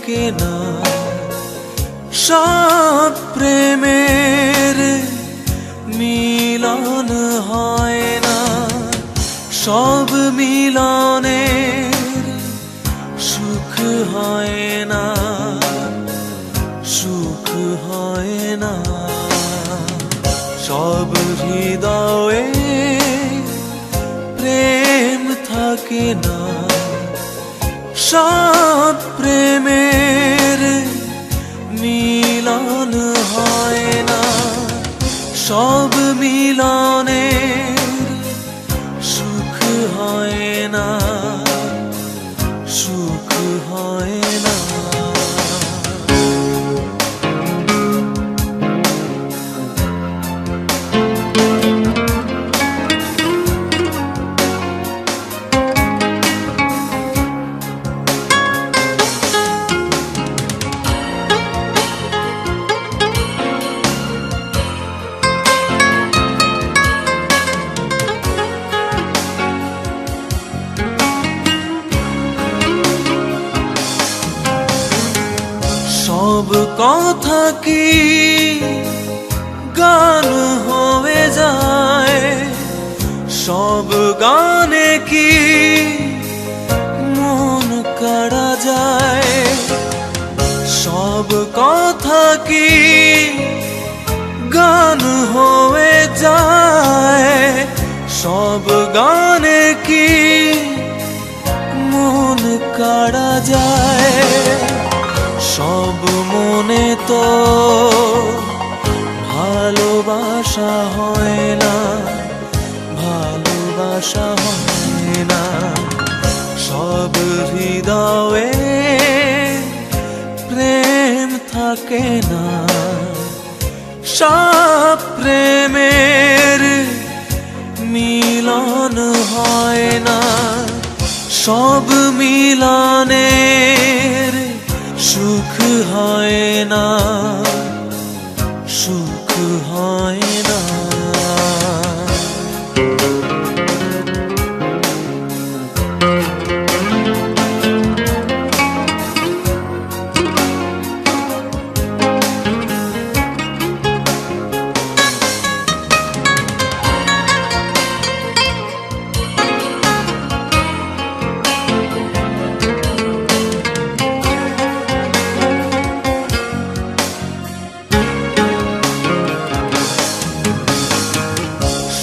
থাকে না, সব প্রেমের মিলন হয় না, সব মিলনের সুখ হয় না, সুখ হয় না। সব হৃদয়ে প্রেম থাকে না, সব প্রেমের মিলন হয় না, সব মিলনের সুখ হয় না, সুখ হয় না। সব কথা কি গান হয়ে যায়, সব গানে কি মন কাড়া যায়, সব কথা কি গান হয়ে যায়, সব গানে কি মন কাড়া যায়। সব মনে তো ভালোবাসা হয় না, ভালোবাসা হয় না। সব হৃদয়ে প্রেম থাকে না, সব প্রেমের মিলন হয় না, সব মিলনের সুখ হয় না, সুখ হয় না।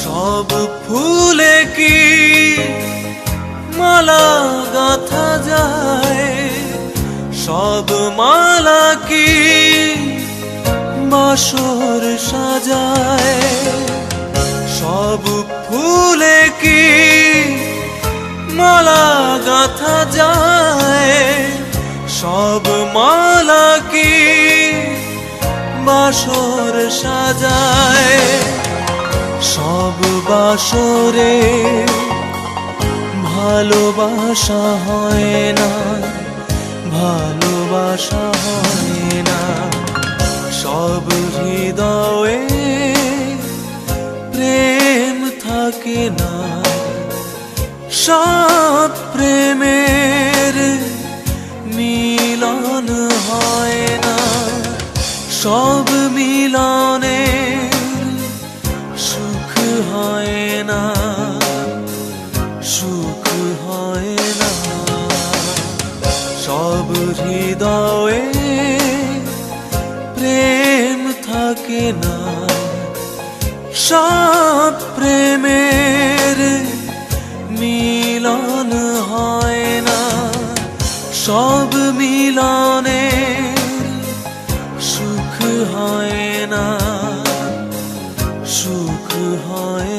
সব ফুলে কি মালা গাঁথা যায়, সব মালা কি বাসর সাজায়, সব ফুলে কি মালা গাঁথা যায়, সব মালা কি বাসর সাজায়। সব বাসরে ভালোবাসা হয় না, ভালোবাসা হয় না। সব হৃদয়ে প্রেম থাকে না, সব প্রেমের মিলন হয় না, সব মিলনের সুখ হয় না, সুখ হয় না। সব হৃদয়ে প্রেম থাকে না, সব প্রেমের মিলন হয় না, সব মিলনের সুখ হয় না, সুখ হয়